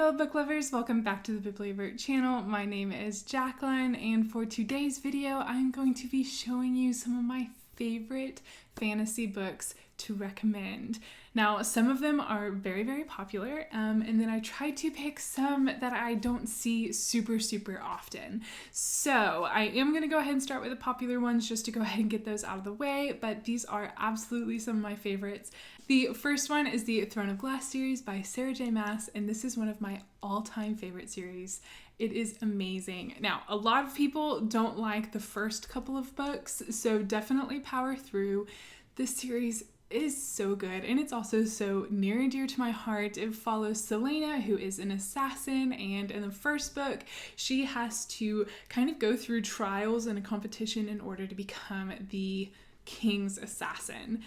fellow book lovers, welcome back to the Bibliovert channel. My name is Jacqueline, and for today's video, I'm going to be showing you some of my favorite fantasy books to recommend. Now, some of them are very, very popular, and then I tried to pick some that I don't see super often. So I am going to go ahead and start with the popular ones just to go ahead and get those out of the way, but these are absolutely some of my favorites. The first one is the Throne of Glass series by Sarah J. Maas, and this is one of my all-time favorite series. It is amazing. Now, a lot of people don't like the first couple of books, so definitely power through. This series is so good, and it's also so near and dear to my heart. It follows Selena, who is an assassin, and in the first book, she has to kind of go through trials in a competition in order to become the king's assassin.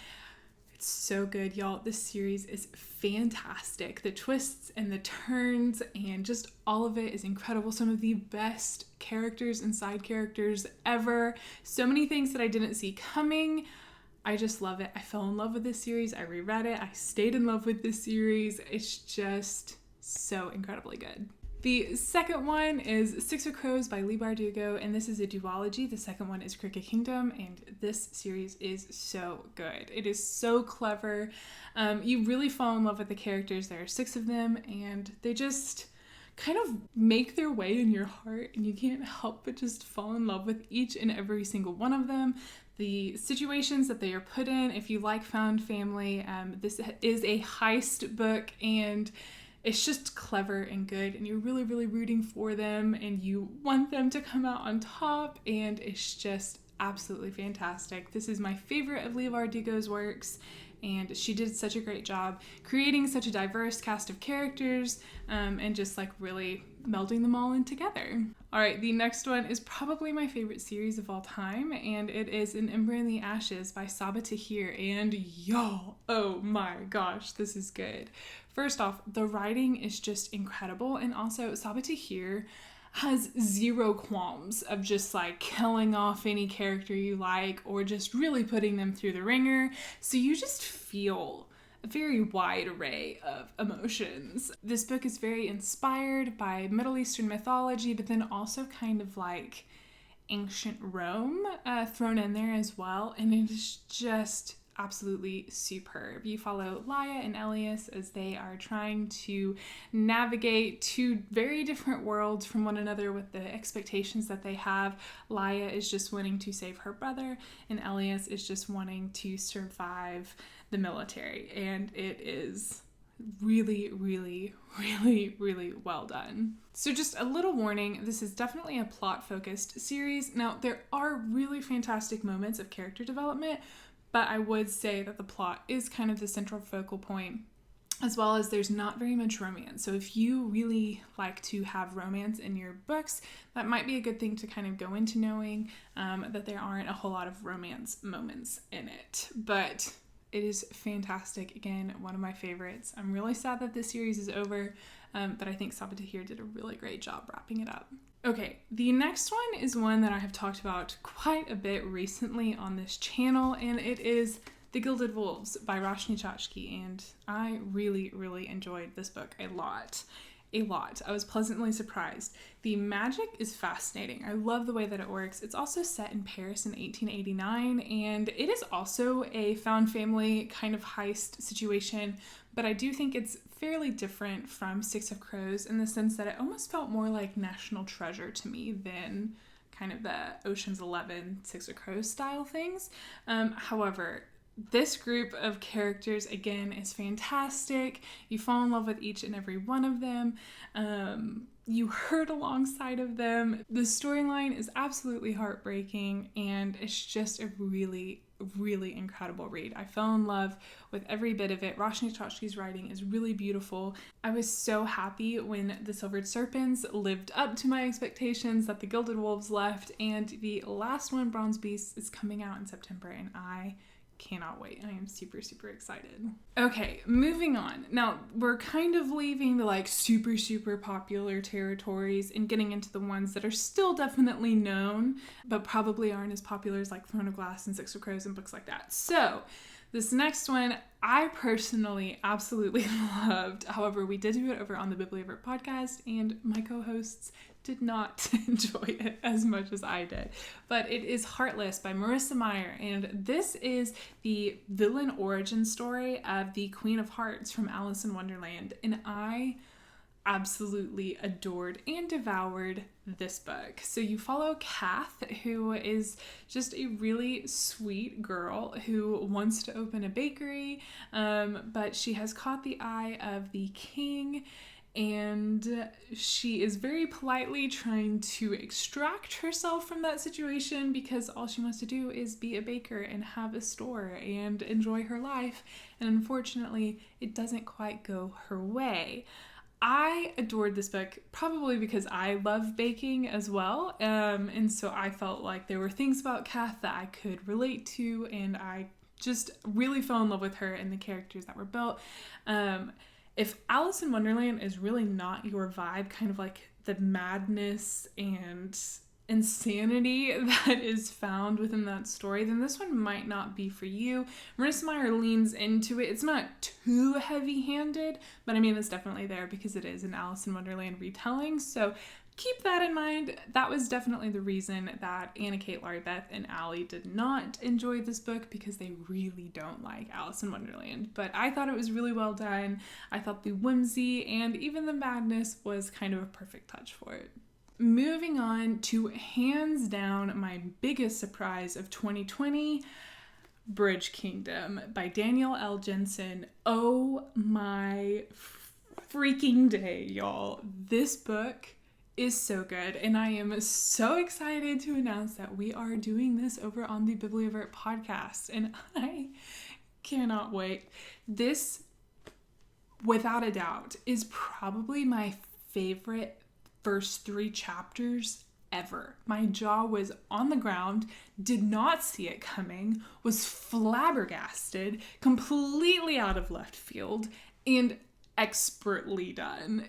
It's so good, y'all. This series is fantastic. The twists and the turns and just all of it is incredible. Some of the best characters and side characters ever. So many things that I didn't see coming. I just love it. I fell in love with this series. I reread it. I stayed in love with this series. It's just so incredibly good. The second one is Six of Crows by Leigh Bardugo, and this is a duology. The second one is Crooked Kingdom, and this series is so good. It is so clever. You really fall in love with the characters. There are 6 of them, and they just kind of make their way in your heart, and you can't help but just fall in love with each and every single one of them. The situations that they are put in, if you like found family, this is a heist book, and it's just clever and good, and you're really rooting for them, and you want them to come out on top, and it's just absolutely fantastic. This is my favorite of Leigh Bardugo's works, and she did such a great job creating such a diverse cast of characters, and just like really melding them all in together. All right, the next one is probably my favorite series of all time, and it is An Ember in the Ashes by Sabaa Tahir, and y'all, oh my gosh, this is good. First off, the writing is just incredible, and also Sabaa Tahir has zero qualms of just like killing off any character you like or just really putting them through the ringer, so you just feel a very wide array of emotions. This book is very inspired by Middle Eastern mythology, but then also kind of like ancient Rome thrown in there as well, and it is just absolutely superb. You follow Laia and Elias as they are trying to navigate 2 very different worlds from one another with the expectations that they have. Laia is just wanting to save her brother, and Elias is just wanting to survive the military, and it is really well done. So just a little warning, this is definitely a plot-focused series. Now, there are really fantastic moments of character development, but I would say that the plot is kind of the central focal point, as well as there's not very much romance. So if you really like to have romance in your books, that might be a good thing to kind of go into knowing that there aren't a whole lot of romance moments in it. But it is fantastic. Again, one of my favorites. I'm really sad that this series is over, but I think Sabaa Tahir did a really great job wrapping it up. Okay, the next one is one that I have talked about quite a bit recently on this channel, and it is The Gilded Wolves by Roshni Chachki, and I really enjoyed this book a lot. I was pleasantly surprised. The magic is fascinating. I love the way that it works. It's also set in Paris in 1889, and it is also a found family kind of heist situation, but I do think it's fairly different from Six of Crows in the sense that it almost felt more like National Treasure to me than kind of the Ocean's 11 Six of Crows style things. However, this group of characters, again, is fantastic. You fall in love with each and every one of them. You hurt alongside of them. The storyline is absolutely heartbreaking, and it's just a really incredible read. I fell in love with every bit of it. Roshni Chachki's writing is really beautiful. I was so happy when The Silvered Serpents lived up to my expectations, that The Gilded Wolves left, and the last one, Bronze Beast, is coming out in September, and I cannot wait. I am super excited. Okay, moving on. Now, we're kind of leaving the like super popular territories and getting into the ones that are still definitely known, but probably aren't as popular as like Throne of Glass and Six of Crows and books like that. So, This next one, I personally absolutely loved. However, we did do it over on the Bibliovert podcast, and my co-hosts did not enjoy it as much as I did. But it is Heartless by Marissa Meyer, and this is the villain origin story of the Queen of Hearts from Alice in Wonderland, and I absolutely adored and devoured this book. So you follow Kath, who is just a really sweet girl who wants to open a bakery, but she has caught the eye of the king, and she is very politely trying to extract herself from that situation because all she wants to do is be a baker and have a store and enjoy her life. And unfortunately, it doesn't quite go her way. I adored this book probably because I love baking as well, and so I felt like there were things about Kath that I could relate to, and I just really fell in love with her and the characters that were built. If Alice in Wonderland is really not your vibe, kind of like the madness and insanity that is found within that story, then this one might not be for you. Marissa Meyer leans into it. It's not too heavy-handed, but I mean, it's definitely there because it is an Alice in Wonderland retelling, so keep that in mind. That was definitely the reason that Anna Kate, Laurie Beth, and Allie did not enjoy this book, because they really don't like Alice in Wonderland. But I thought it was really well done. I thought the whimsy and even the madness was kind of a perfect touch for it. Moving on to hands down my biggest surprise of 2020, Bridge Kingdom by Danielle L. Jensen. Oh my freaking day, y'all. This book is so good, and I am so excited to announce that we are doing this over on the Bibliovert podcast, and I cannot wait. This, without a doubt, is probably my favorite first 3 chapters ever. My jaw was on the ground, did not see it coming, was flabbergasted, completely out of left field, and expertly done.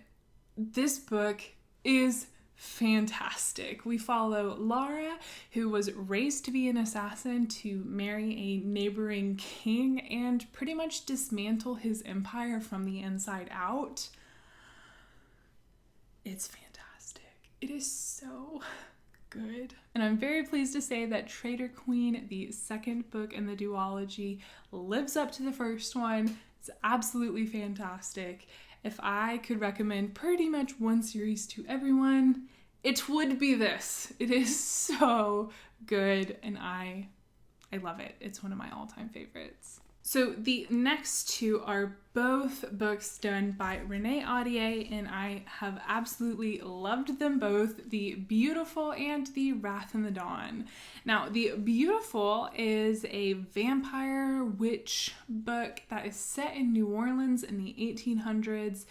This book is fantastic. We follow Lara, who was raised to be an assassin to marry a neighboring king and pretty much dismantle his empire from the inside out. It's fantastic. It is so good. And I'm very pleased to say that Traitor Queen, the second book in the duology, lives up to the first one. It's absolutely fantastic. If I could recommend pretty much one series to everyone, it would be this. It is so good, and I love it. It's one of my all-time favorites. So the next 2 are both books done by Renee Audier, and I have absolutely loved them both, The Beautiful and The Wrath in the Dawn. Now, The Beautiful is a vampire witch book that is set in New Orleans in the 1800s.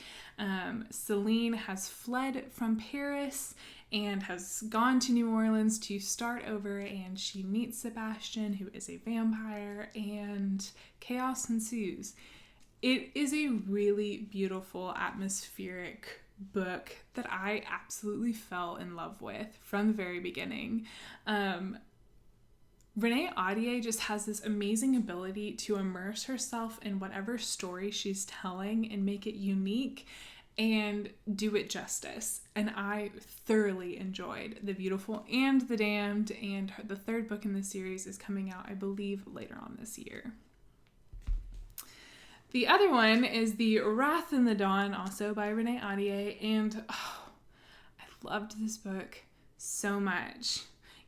Celine has fled from Paris and has gone to New Orleans to start over, and she meets Sebastian, who is a vampire, and chaos ensues. It is a really beautiful, atmospheric book that I absolutely fell in love with from the very beginning. Renee Audier just has this amazing ability to immerse herself in whatever story she's telling and make it unique and do it justice. And I thoroughly enjoyed The Beautiful and The Damned, and the 3rd book in the series is coming out, I believe, later on this year. The other one is The Wrath in the Dawn, also by Renee Audier, and I loved this book so much.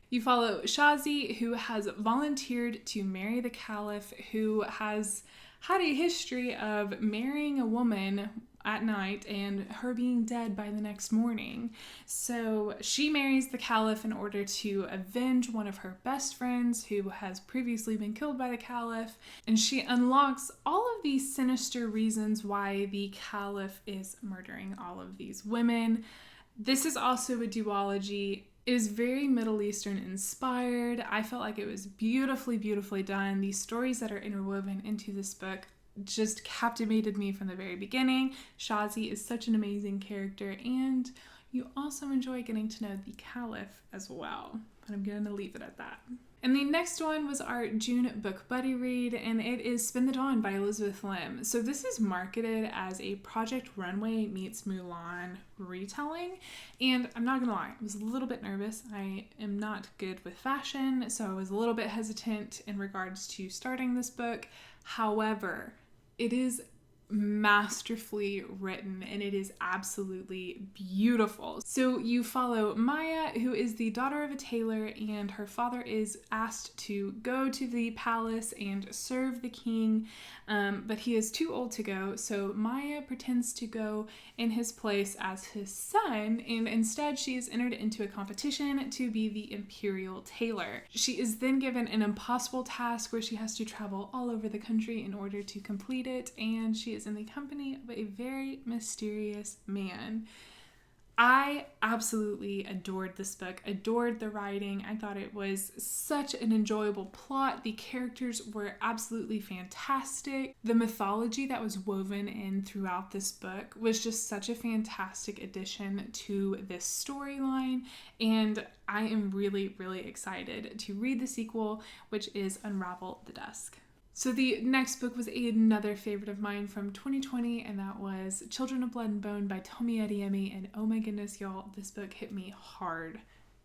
You follow Shazi, who has volunteered to marry the Caliph, who has had a history of marrying a woman at night and her being dead by the next morning. So she marries the Caliph in order to avenge one of her best friends who has previously been killed by the Caliph, and she unlocks all of these sinister reasons why the Caliph is murdering all of these women. This is also a duology. It is very Middle Eastern inspired. I felt like it was beautifully, beautifully done. These stories that are interwoven into this book just captivated me from the very beginning. Shazi is such an amazing character, and you also enjoy getting to know the Caliph as well. and I'm going to leave it at that. And the next one was our June book buddy read, and it is Spin the Dawn by Elizabeth Lim. So this is marketed as a Project Runway meets Mulan retelling, and I'm not gonna lie, I was a little bit nervous. I am not good with fashion, so I was a little bit hesitant in regards to starting this book. However, it is masterfully written and it is absolutely beautiful. So you follow Maya, who is the daughter of a tailor, and her father is asked to go to the palace and serve the king, but he is too old to go, so Maya pretends to go in his place as his son, and instead she is entered into a competition to be the imperial tailor. She is then given an impossible task where she has to travel all over the country in order to complete it, and she is in the company of a very mysterious man. I absolutely adored this book, adored the writing. I thought it was such an enjoyable plot. The characters were absolutely fantastic. The mythology that was woven in throughout this book was just such a fantastic addition to this storyline, and I am really, really excited to read the sequel, which is Unravel the Dusk. So the next book was another favorite of mine from 2020, and that was Children of Blood and Bone by Tomi Adeyemi, and oh my goodness, y'all, this book hit me hard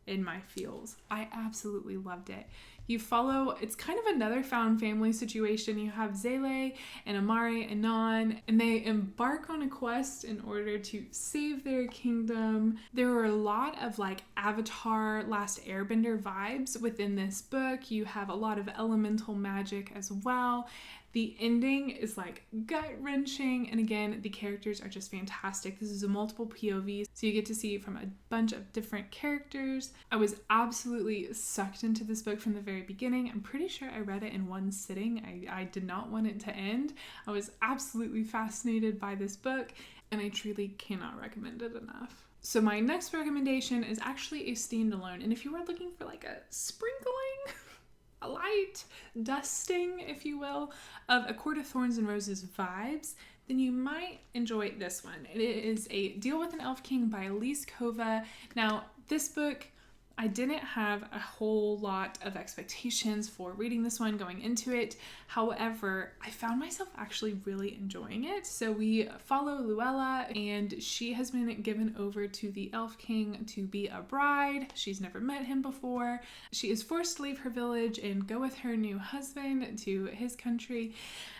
in my feels. I absolutely loved it. You follow, it's kind of another found family situation. You have Zele and Amari and Nan, and they embark on a quest in order to save their kingdom. There are a lot of like Avatar Last Airbender vibes within this book. You have a lot of elemental magic as well. The ending is like gut-wrenching, and again, the characters are just fantastic. This is a multiple POVs, so you get to see from a bunch of different characters. I was absolutely sucked into this book from the very beginning. I'm pretty sure I read it in one sitting. I did not want it to end. I was absolutely fascinated by this book, and I truly cannot recommend it enough. So my next recommendation is actually a standalone, and if you are looking for like a sprinkling, a light dusting, if you will, of A Court of Thorns and Roses vibes, then you might enjoy this one. It is A Deal with an Elf King by Elise Kova. Now, this book, I didn't have a whole lot of expectations for reading this one going into it. However, I found myself actually really enjoying it. So we follow Luella, and she has been given over to the Elf King to be a bride. She's never met him before. She is forced to leave her village and go with her new husband to his country.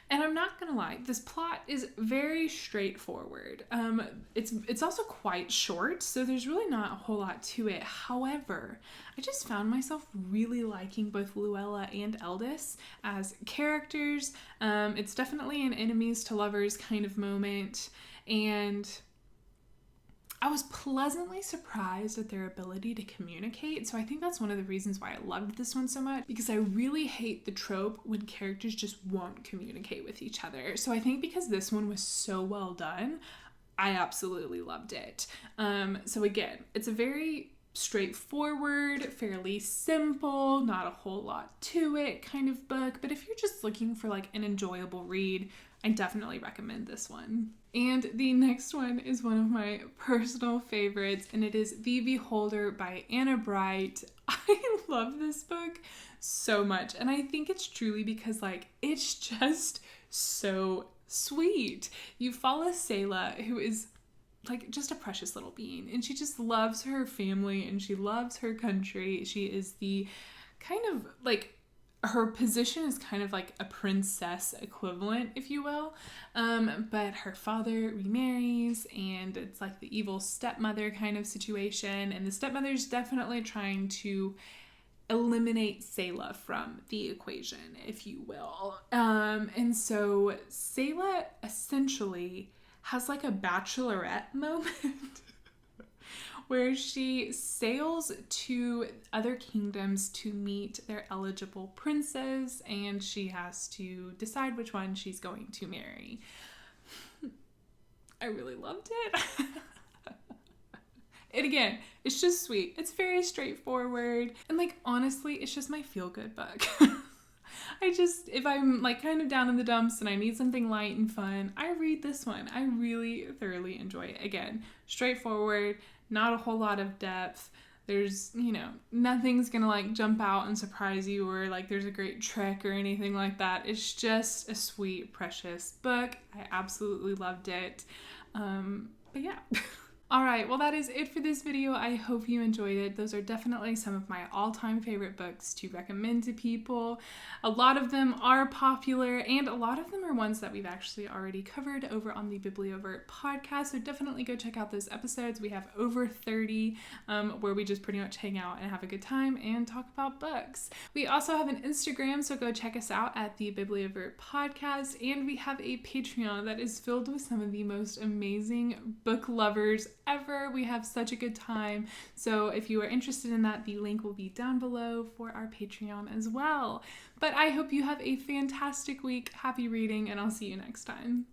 And I'm not gonna lie, this plot is very straightforward. It's also quite short, so there's really not a whole lot to it. However, I just found myself really liking both Luella and Eldis as characters. It's definitely an enemies to lovers kind of moment, and I was pleasantly surprised at their ability to communicate. So I think that's one of the reasons why I loved this one so much, because I really hate the trope when characters just won't communicate with each other. So I think because this one was so well done, I absolutely loved it. So again, it's a very straightforward, fairly simple, not a whole lot to it kind of book. But if you're just looking for like an enjoyable read, I definitely recommend this one. And the next one is one of my personal favorites, and it is The Beholder by Anna Bright. I love this book so much, and I think it's truly because like it's just so sweet. You follow Selah, who is like just a precious little being, and she just loves her family and she loves her country. She is the kind of like, her position is kind of like a princess equivalent, if you will, but her father remarries, and it's like the evil stepmother kind of situation, and the stepmother's definitely trying to eliminate Selah from the equation, if you will. And so Selah essentially has like a bachelorette moment where she sails to other kingdoms to meet their eligible princes, and she has to decide which one she's going to marry. I really loved it. And again, it's just sweet. It's very straightforward. And like, honestly, it's just my feel-good book. If I'm like kind of down in the dumps and I need something light and fun, I read this one. I really thoroughly enjoy it. Again, straightforward, not a whole lot of depth. There's, nothing's gonna like jump out and surprise you, or like there's a great trick or anything like that. It's just a sweet, precious book. I absolutely loved it. But yeah. Alright, well that is it for this video. I hope you enjoyed it. Those are definitely some of my all-time favorite books to recommend to people. A lot of them are popular, and a lot of them are ones that we've actually already covered over on the Bibliovert podcast, so definitely go check out those episodes. We have over 30 where we just pretty much hang out and have a good time and talk about books. We also have an Instagram, so go check us out at the Bibliovert podcast, and we have a Patreon that is filled with some of the most amazing book lovers ever. We have such a good time. So if you are interested in that, the link will be down below for our Patreon as well. But I hope you have a fantastic week. Happy reading, and I'll see you next time.